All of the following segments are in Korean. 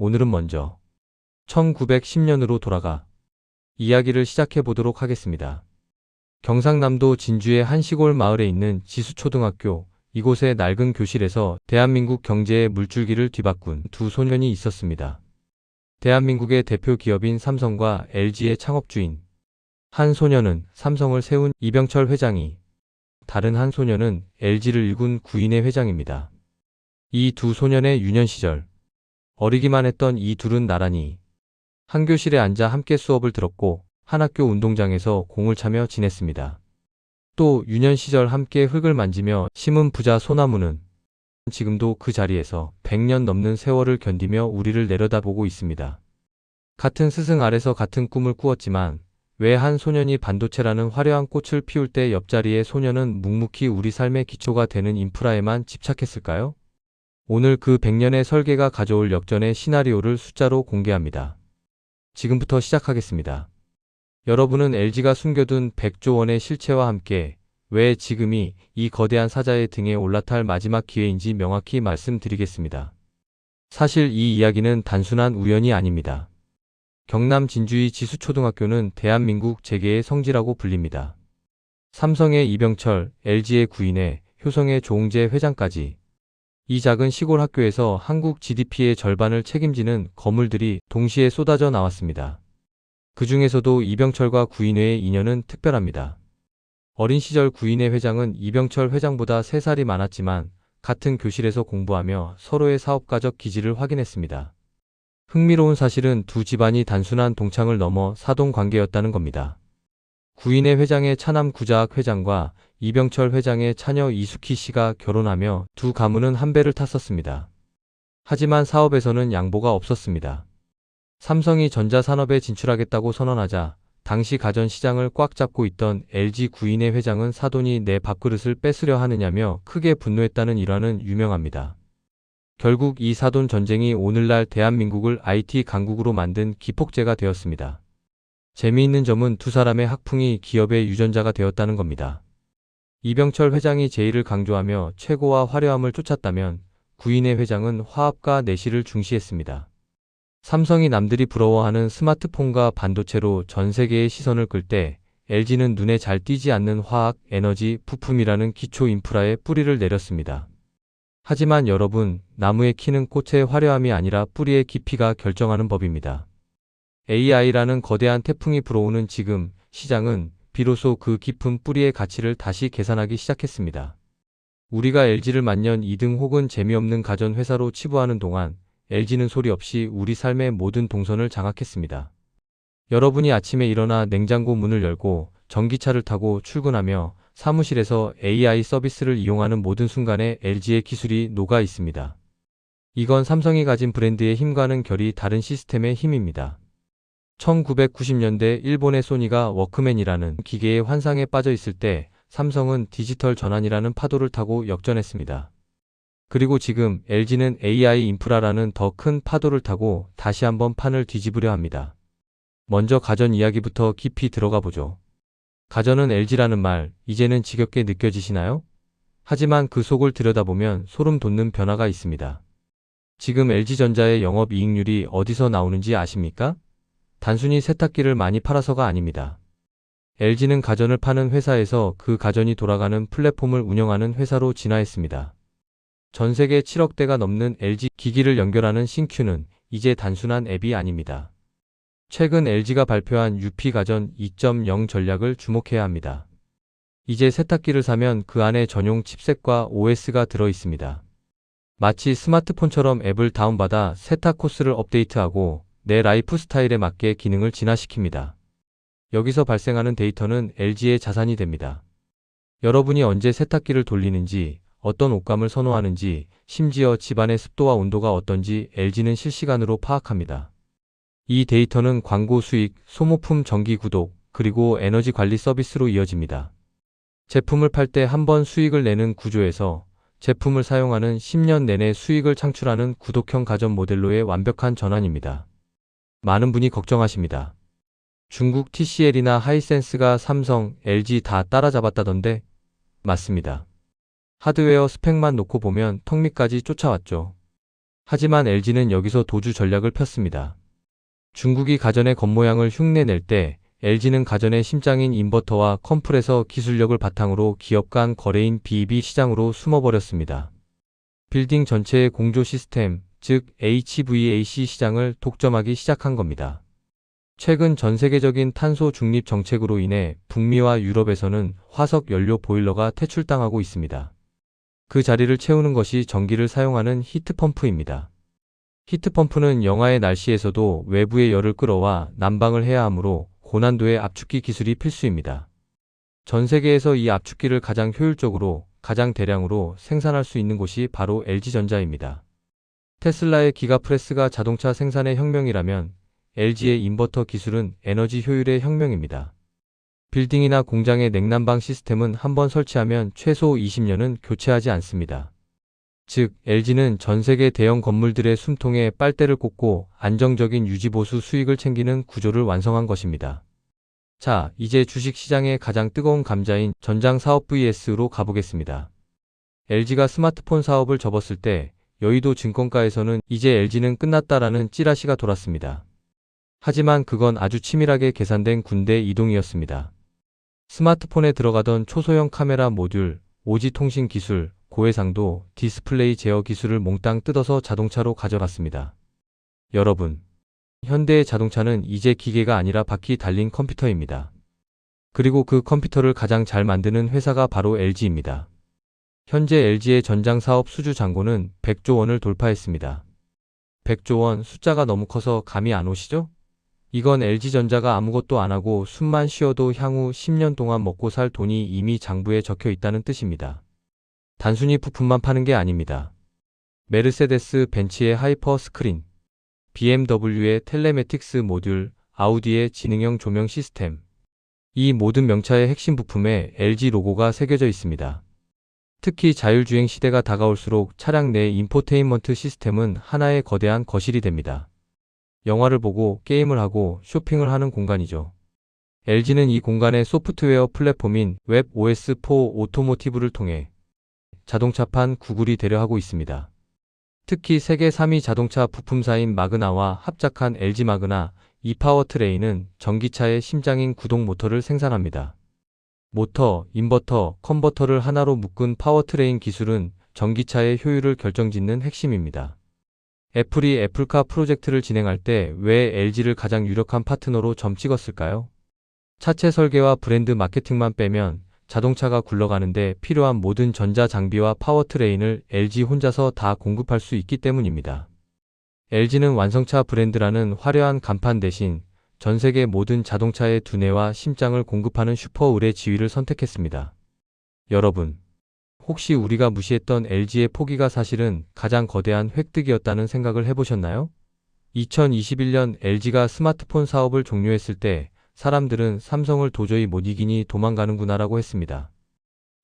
오늘은 먼저 1910년으로 돌아가 이야기를 시작해 보도록 하겠습니다. 경상남도 진주의 한 시골 마을에 있는 지수초등학교, 이곳의 낡은 교실에서 대한민국 경제의 물줄기를 뒤바꾼 두 소년이 있었습니다. 대한민국의 대표 기업인 삼성과 LG의 창업주인. 한 소년은 삼성을 세운 이병철 회장이, 다른 한 소년은 LG를 일군 구인의 회장입니다. 이 두 소년의 유년 시절, 어리기만 했던 이 둘은 나란히 한 교실에 앉아 함께 수업을 들었고 한 학교 운동장에서 공을 차며 지냈습니다. 또 유년 시절 함께 흙을 만지며 심은 부자 소나무는 지금도 그 자리에서 100년 넘는 세월을 견디며 우리를 내려다보고 있습니다. 같은 스승 아래서 같은 꿈을 꾸었지만 왜 한 소년이 반도체라는 화려한 꽃을 피울 때 옆자리의 소년은 묵묵히 우리 삶의 기초가 되는 인프라에만 집착했을까요? 오늘 그 100년의 설계가 가져올 역전의 시나리오를 숫자로 공개합니다. 지금부터 시작하겠습니다. 여러분은 LG가 숨겨둔 100조 원의 실체와 함께 왜 지금이 이 거대한 사자의 등에 올라탈 마지막 기회인지 명확히 말씀드리겠습니다. 사실 이 이야기는 단순한 우연이 아닙니다. 경남 진주의 지수초등학교는 대한민국 재계의 성지라고 불립니다. 삼성의 이병철, LG의 구인의, 효성의 조응재 회장까지 이 작은 시골 학교에서 한국 GDP의 절반을 책임지는 거물들이 동시에 쏟아져 나왔습니다. 그 중에서도 이병철과 구인회의 인연은 특별합니다. 어린 시절 구인회 회장은 이병철 회장보다 3살이 많았지만 같은 교실에서 공부하며 서로의 사업가적 기질을 확인했습니다. 흥미로운 사실은 두 집안이 단순한 동창을 넘어 사돈 관계였다는 겁니다. 구인회 회장의 차남 구자학 회장과 이병철 회장의 차녀 이숙희 씨가 결혼하며 두 가문은 한 배를 탔었습니다. 하지만 사업에서는 양보가 없었습니다. 삼성이 전자산업에 진출하겠다고 선언하자 당시 가전시장을 꽉 잡고 있던 LG 구인회 회장은 사돈이 내 밥그릇을 뺏으려 하느냐며 크게 분노했다는 일화는 유명합니다. 결국 이 사돈 전쟁이 오늘날 대한민국을 IT 강국으로 만든 기폭제가 되었습니다. 재미있는 점은 두 사람의 학풍이 기업의 유전자가 되었다는 겁니다. 이병철 회장이 제의를 강조하며 최고와 화려함을 쫓았다면 구인회 회장은 화합과 내실을 중시했습니다. 삼성이 남들이 부러워하는 스마트폰과 반도체로 전 세계의 시선을 끌 때 LG는 눈에 잘 띄지 않는 화학, 에너지, 부품이라는 기초 인프라에 뿌리를 내렸습니다. 하지만 여러분, 나무의 키는 꽃의 화려함이 아니라 뿌리의 깊이가 결정하는 법입니다. AI라는 거대한 태풍이 불어오는 지금 시장은 비로소 그 깊은 뿌리의 가치를 다시 계산하기 시작했습니다. 우리가 LG를 만년 2등 혹은 재미없는 가전회사로 치부하는 동안 LG는 소리 없이 우리 삶의 모든 동선을 장악했습니다. 여러분이 아침에 일어나 냉장고 문을 열고 전기차를 타고 출근하며 사무실에서 AI 서비스를 이용하는 모든 순간에 LG의 기술이 녹아 있습니다. 이건 삼성이 가진 브랜드의 힘과는 결이 다른 시스템의 힘입니다. 1990년대 일본의 소니가 워크맨이라는 기계의 환상에 빠져 있을 때 삼성은 디지털 전환이라는 파도를 타고 역전했습니다. 그리고 지금 LG는 AI 인프라라는 더 큰 파도를 타고 다시 한번 판을 뒤집으려 합니다. 먼저 가전 이야기부터 깊이 들어가 보죠. 가전은 LG라는 말, 이제는 지겹게 느껴지시나요? 하지만 그 속을 들여다보면 소름 돋는 변화가 있습니다. 지금 LG전자의 영업이익률이 어디서 나오는지 아십니까? 단순히 세탁기를 많이 팔아서가 아닙니다. LG는 가전을 파는 회사에서 그 가전이 돌아가는 플랫폼을 운영하는 회사로 진화했습니다. 전 세계 7억 대가 넘는 LG 기기를 연결하는 신큐는 이제 단순한 앱이 아닙니다. 최근 LG가 발표한 UP가전 2.0 전략을 주목해야 합니다. 이제 세탁기를 사면 그 안에 전용 칩셋과 OS가 들어 있습니다. 마치 스마트폰처럼 앱을 다운받아 세탁 코스를 업데이트하고 내 라이프 스타일에 맞게 기능을 진화시킵니다. 여기서 발생하는 데이터는 LG의 자산이 됩니다. 여러분이 언제 세탁기를 돌리는지, 어떤 옷감을 선호하는지, 심지어 집안의 습도와 온도가 어떤지 LG는 실시간으로 파악합니다. 이 데이터는 광고 수익, 소모품 정기 구독, 그리고 에너지 관리 서비스로 이어집니다. 제품을 팔 때 한 번 수익을 내는 구조에서 제품을 사용하는 10년 내내 수익을 창출하는 구독형 가전 모델로의 완벽한 전환입니다. 많은 분이 걱정하십니다. 중국 TCL이나 하이센스가 삼성, LG 다 따라잡았다던데? 맞습니다. 하드웨어 스펙만 놓고 보면 턱 밑까지 쫓아왔죠. 하지만 LG는 여기서 도주 전략을 폈습니다. 중국이 가전의 겉모양을 흉내낼 때 LG는 가전의 심장인 인버터와 컴프레서 기술력을 바탕으로 기업 간 거래인 BEV 시장으로 숨어버렸습니다. 빌딩 전체의 공조 시스템, 즉 HVAC 시장을 독점하기 시작한 겁니다. 최근 전 세계적인 탄소 중립 정책으로 인해 북미와 유럽에서는 화석 연료 보일러가 퇴출당하고 있습니다. 그 자리를 채우는 것이 전기를 사용하는 히트펌프입니다. 히트펌프는 영하의 날씨에서도 외부의 열을 끌어와 난방을 해야 하므로 고난도의 압축기 기술이 필수입니다. 전 세계에서 이 압축기를 가장 효율적으로, 가장 대량으로 생산할 수 있는 곳이 바로 LG전자입니다. 테슬라의 기가프레스가 자동차 생산의 혁명이라면 LG의 인버터 기술은 에너지 효율의 혁명입니다. 빌딩이나 공장의 냉난방 시스템은 한번 설치하면 최소 20년은 교체하지 않습니다. 즉, LG는 전 세계 대형 건물들의 숨통에 빨대를 꽂고 안정적인 유지보수 수익을 챙기는 구조를 완성한 것입니다. 자, 이제 주식시장의 가장 뜨거운 감자인 전장 사업 vs로 가보겠습니다. LG가 스마트폰 사업을 접었을 때 여의도 증권가에서는 이제 LG는 끝났다라는 찌라시가 돌았습니다. 하지만 그건 아주 치밀하게 계산된 군대 이동이었습니다. 스마트폰에 들어가던 초소형 카메라 모듈, 5G 통신 기술, 고해상도, 디스플레이 제어 기술을 몽땅 뜯어서 자동차로 가져갔습니다. 여러분, 현대의 자동차는 이제 기계가 아니라 바퀴 달린 컴퓨터입니다. 그리고 그 컴퓨터를 가장 잘 만드는 회사가 바로 LG입니다. 현재 LG의 전장 사업 수주 잔고는 100조 원을 돌파했습니다. 100조 원 숫자가 너무 커서 감이 안 오시죠? 이건 LG전자가 아무것도 안 하고 숨만 쉬어도 향후 10년 동안 먹고 살 돈이 이미 장부에 적혀 있다는 뜻입니다. 단순히 부품만 파는 게 아닙니다. 메르세데스 벤츠의 하이퍼 스크린, BMW의 텔레매틱스 모듈, 아우디의 지능형 조명 시스템. 이 모든 명차의 핵심 부품에 LG 로고가 새겨져 있습니다. 특히 자율주행 시대가 다가올수록 차량 내 인포테인먼트 시스템은 하나의 거대한 거실이 됩니다. 영화를 보고 게임을 하고 쇼핑을 하는 공간이죠. LG는 이 공간의 소프트웨어 플랫폼인 웹OS4 오토모티브를 통해 자동차판 구글이 되려 하고 있습니다. 특히 세계 3위 자동차 부품사인 마그나와 합작한 LG 마그나 이파워트레인은 전기차의 심장인 구동 모터를 생산합니다. 모터, 인버터, 컨버터를 하나로 묶은 파워트레인 기술은 전기차의 효율을 결정짓는 핵심입니다. 애플이 애플카 프로젝트를 진행할 때 왜 LG를 가장 유력한 파트너로 점 찍었을까요? 차체 설계와 브랜드 마케팅만 빼면 자동차가 굴러가는데 필요한 모든 전자 장비와 파워트레인을 LG 혼자서 다 공급할 수 있기 때문입니다. LG는 완성차 브랜드라는 화려한 간판 대신 전 세계 모든 자동차의 두뇌와 심장을 공급하는 슈퍼 의뢰 지위를 선택했습니다. 여러분, 혹시 우리가 무시했던 LG의 포기가 사실은 가장 거대한 획득이었다는 생각을 해보셨나요? 2021년 LG가 스마트폰 사업을 종료했을 때 사람들은 삼성을 도저히 못 이기니 도망가는구나라고 했습니다.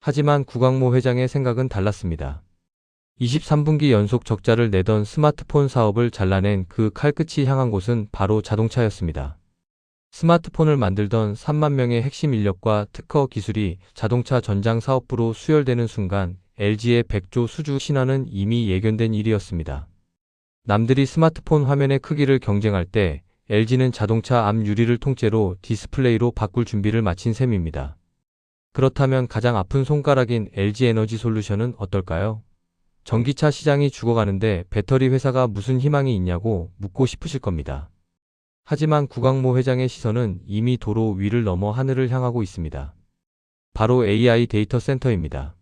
하지만 구광모 회장의 생각은 달랐습니다. 23분기 연속 적자를 내던 스마트폰 사업을 잘라낸 그 칼끝이 향한 곳은 바로 자동차였습니다. 스마트폰을 만들던 3만 명의 핵심 인력과 특허 기술이 자동차 전장 사업부로 수혈되는 순간 LG의 100조 수주 신화는 이미 예견된 일이었습니다. 남들이 스마트폰 화면의 크기를 경쟁할 때 LG는 자동차 앞 유리를 통째로 디스플레이로 바꿀 준비를 마친 셈입니다. 그렇다면 가장 아픈 손가락인 LG에너지솔루션은 어떨까요? 전기차 시장이 죽어가는데 배터리 회사가 무슨 희망이 있냐고 묻고 싶으실 겁니다. 하지만 구광모 회장의 시선은 이미 도로 위를 넘어 하늘을 향하고 있습니다. 바로 AI 데이터 센터입니다.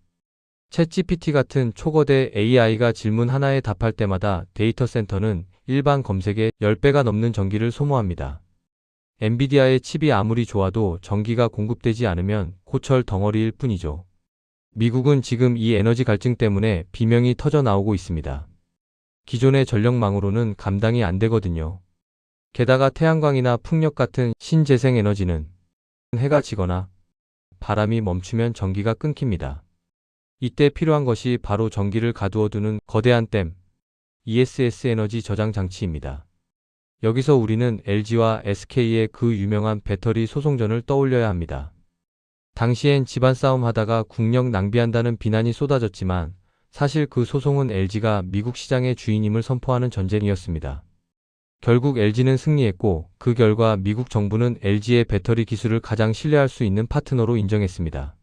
챗GPT 같은 초거대 AI가 질문 하나에 답할 때마다 데이터 센터는 일반 검색의 10배가 넘는 전기를 소모합니다. 엔비디아의 칩이 아무리 좋아도 전기가 공급되지 않으면 고철 덩어리일 뿐이죠. 미국은 지금 이 에너지 갈증 때문에 비명이 터져 나오고 있습니다. 기존의 전력망으로는 감당이 안 되거든요. 게다가 태양광이나 풍력 같은 신재생 에너지는 해가 지거나 바람이 멈추면 전기가 끊깁니다. 이때 필요한 것이 바로 전기를 가두어두는 거대한 댐, ESS 에너지 저장 장치입니다. 여기서 우리는 LG와 SK의 그 유명한 배터리 소송전을 떠올려야 합니다. 당시엔 집안 싸움 하다가 국력 낭비한다는 비난이 쏟아졌지만 사실 그 소송은 LG가 미국 시장의 주인임을 선포하는 전쟁이었습니다. 결국 LG는 승리했고 그 결과 미국 정부는 LG의 배터리 기술을 가장 신뢰할 수 있는 파트너로 인정했습니다.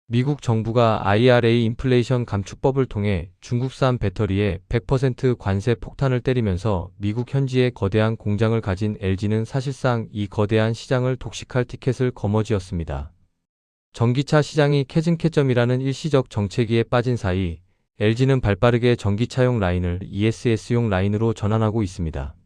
미국 정부가 IRA 인플레이션 감축법을 통해 중국산 배터리에 100% 관세 폭탄을 때리면서 미국 현지에 거대한 공장을 가진 LG는 사실상 이 거대한 시장을 독식할 티켓을 거머쥐었습니다. 전기차 시장이 캐증캐점이라는 일시적 정체기에 빠진 사이 LG는 발빠르게 전기차용 라인을 ESS용 라인으로 전환하고 있습니다.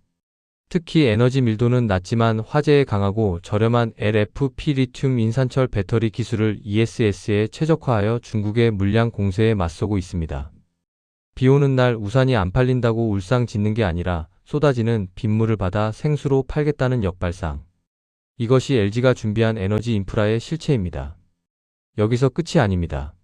특히 에너지 밀도는 낮지만 화재에 강하고 저렴한 LFP 리튬 인산철 배터리 기술을 ESS에 최적화하여 중국의 물량 공세에 맞서고 있습니다. 비 오는 날 우산이 안 팔린다고 울상 짓는 게 아니라 쏟아지는 빗물을 받아 생수로 팔겠다는 역발상. 이것이 LG가 준비한 에너지 인프라의 실체입니다. 여기서 끝이 아닙니다.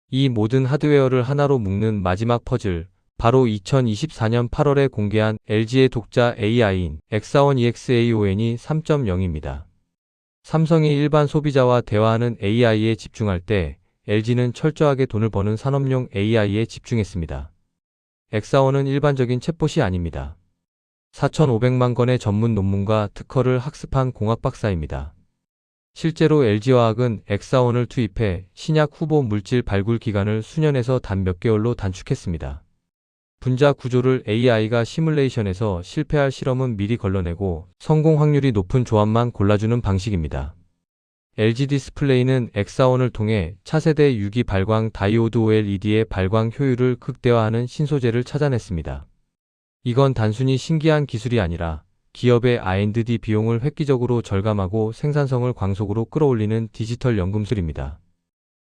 이 모든 하드웨어를 하나로 묶는 마지막 퍼즐, 바로 2024년 8월에 공개한 LG의 독자 AI인 X4원 EX-AON이 3.0입니다. 삼성이 일반 소비자와 대화하는 AI에 집중할 때 LG는 철저하게 돈을 버는 산업용 AI에 집중했습니다. X4원은 일반적인 챗봇이 아닙니다. 4,500만 건의 전문 논문과 특허를 학습한 공학 박사입니다. 실제로 LG화학은 X4원을 투입해 신약 후보 물질 발굴 기간을 수년에서 단 몇 개월로 단축했습니다. 분자 구조를 AI가 시뮬레이션에서 실패할 실험은 미리 걸러내고 성공 확률이 높은 조합만 골라주는 방식입니다. LG 디스플레이는 X4원을 통해 차세대 유기 발광 다이오드 OLED의 발광 효율을 극대화하는 신소재를 찾아냈습니다. 이건 단순히 신기한 기술이 아니라 기업의 R&D 비용을 획기적으로 절감하고 생산성을 광속으로 끌어올리는 디지털 연금술입니다.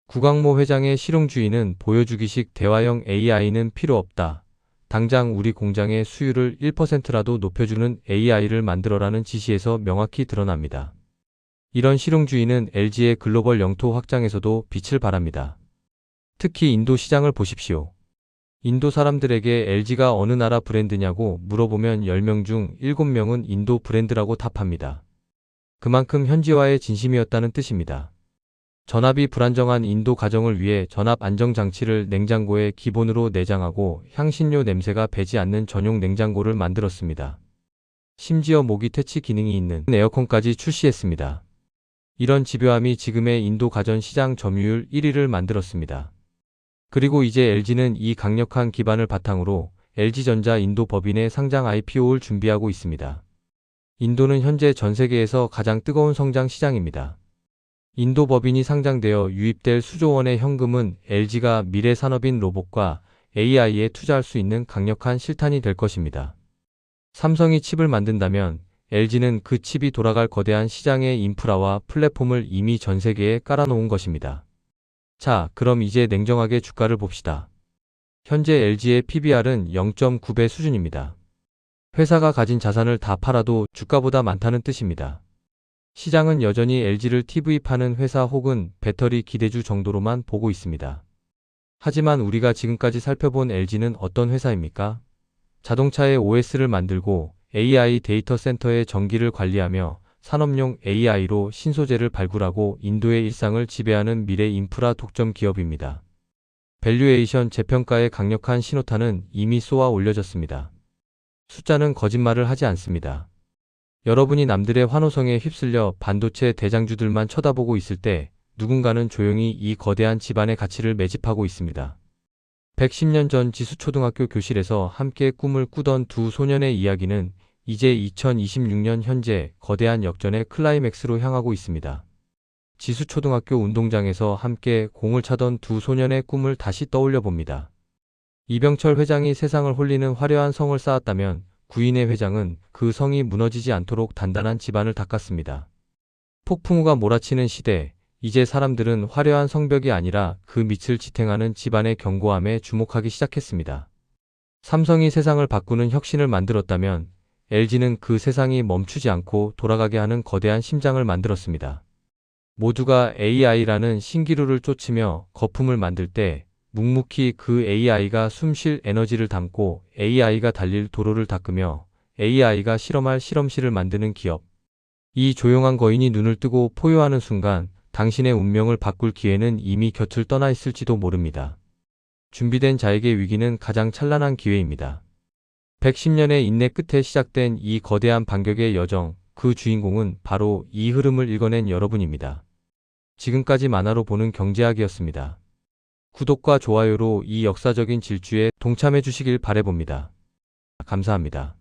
구광모 회장의 실용주의는 보여주기식 대화형 AI는 필요 없다. 당장 우리 공장의 수율을 1%라도 높여주는 AI를 만들어라는 지시에서 명확히 드러납니다. 이런 실용주의는 LG의 글로벌 영토 확장에서도 빛을 발합니다. 특히 인도 시장을 보십시오. 인도 사람들에게 LG가 어느 나라 브랜드냐고 물어보면 10명 중 7명은 인도 브랜드라고 답합니다. 그만큼 현지화의 진심이었다는 뜻입니다. 전압이 불안정한 인도 가정을 위해 전압 안정장치를 냉장고에 기본으로 내장하고 향신료 냄새가 배지 않는 전용 냉장고를 만들었습니다. 심지어 모기 퇴치 기능이 있는 에어컨까지 출시했습니다. 이런 집요함이 지금의 인도 가전 시장 점유율 1위를 만들었습니다. 그리고 이제 LG는 이 강력한 기반을 바탕으로 LG전자 인도 법인의 상장 IPO를 준비하고 있습니다. 인도는 현재 전 세계에서 가장 뜨거운 성장 시장입니다. 인도 법인이 상장되어 유입될 수조 원의 현금은 LG가 미래 산업인 로봇과 AI에 투자할 수 있는 강력한 실탄이 될 것입니다. 삼성이 칩을 만든다면 LG는 그 칩이 돌아갈 거대한 시장의 인프라와 플랫폼을 이미 전 세계에 깔아놓은 것입니다. 자, 그럼 이제 냉정하게 주가를 봅시다. 현재 LG의 PBR은 0.9배 수준입니다. 회사가 가진 자산을 다 팔아도 주가보다 많다는 뜻입니다. 시장은 여전히 LG를 TV 파는 회사 혹은 배터리 기대주 정도로만 보고 있습니다. 하지만 우리가 지금까지 살펴본 LG는 어떤 회사입니까? 자동차의 OS를 만들고 AI 데이터 센터의 전기를 관리하며 산업용 AI로 신소재를 발굴하고 인도의 일상을 지배하는 미래 인프라 독점 기업입니다. 밸류에이션 재평가의 강력한 신호탄은 이미 쏘아 올려졌습니다. 숫자는 거짓말을 하지 않습니다. 여러분이 남들의 환호성에 휩쓸려 반도체 대장주들만 쳐다보고 있을 때 누군가는 조용히 이 거대한 집안의 가치를 매집하고 있습니다. 110년 전 지수초등학교 교실에서 함께 꿈을 꾸던 두 소년의 이야기는 이제 2026년 현재 거대한 역전의 클라이맥스로 향하고 있습니다. 지수초등학교 운동장에서 함께 공을 차던 두 소년의 꿈을 다시 떠올려 봅니다. 이병철 회장이 세상을 홀리는 화려한 성을 쌓았다면 구인의 회장은 그 성이 무너지지 않도록 단단한 집안을 닦았습니다. 폭풍우가 몰아치는 시대, 이제 사람들은 화려한 성벽이 아니라 그 밑을 지탱하는 집안의 견고함에 주목하기 시작했습니다. 삼성이 세상을 바꾸는 혁신을 만들었다면 LG는 그 세상이 멈추지 않고 돌아가게 하는 거대한 심장을 만들었습니다. 모두가 AI라는 신기루를 쫓으며 거품을 만들 때 묵묵히 그 AI가 숨쉴 에너지를 담고 AI가 달릴 도로를 닦으며 AI가 실험할 실험실을 만드는 기업. 이 조용한 거인이 눈을 뜨고 포효하는 순간 당신의 운명을 바꿀 기회는 이미 곁을 떠나 있을지도 모릅니다. 준비된 자에게 위기는 가장 찬란한 기회입니다. 110년의 인내 끝에 시작된 이 거대한 반격의 여정, 그 주인공은 바로 이 흐름을 읽어낸 여러분입니다. 지금까지 만화로 보는 경제학이었습니다. 구독과 좋아요로 이 역사적인 질주에 동참해 주시길 바라봅니다. 감사합니다.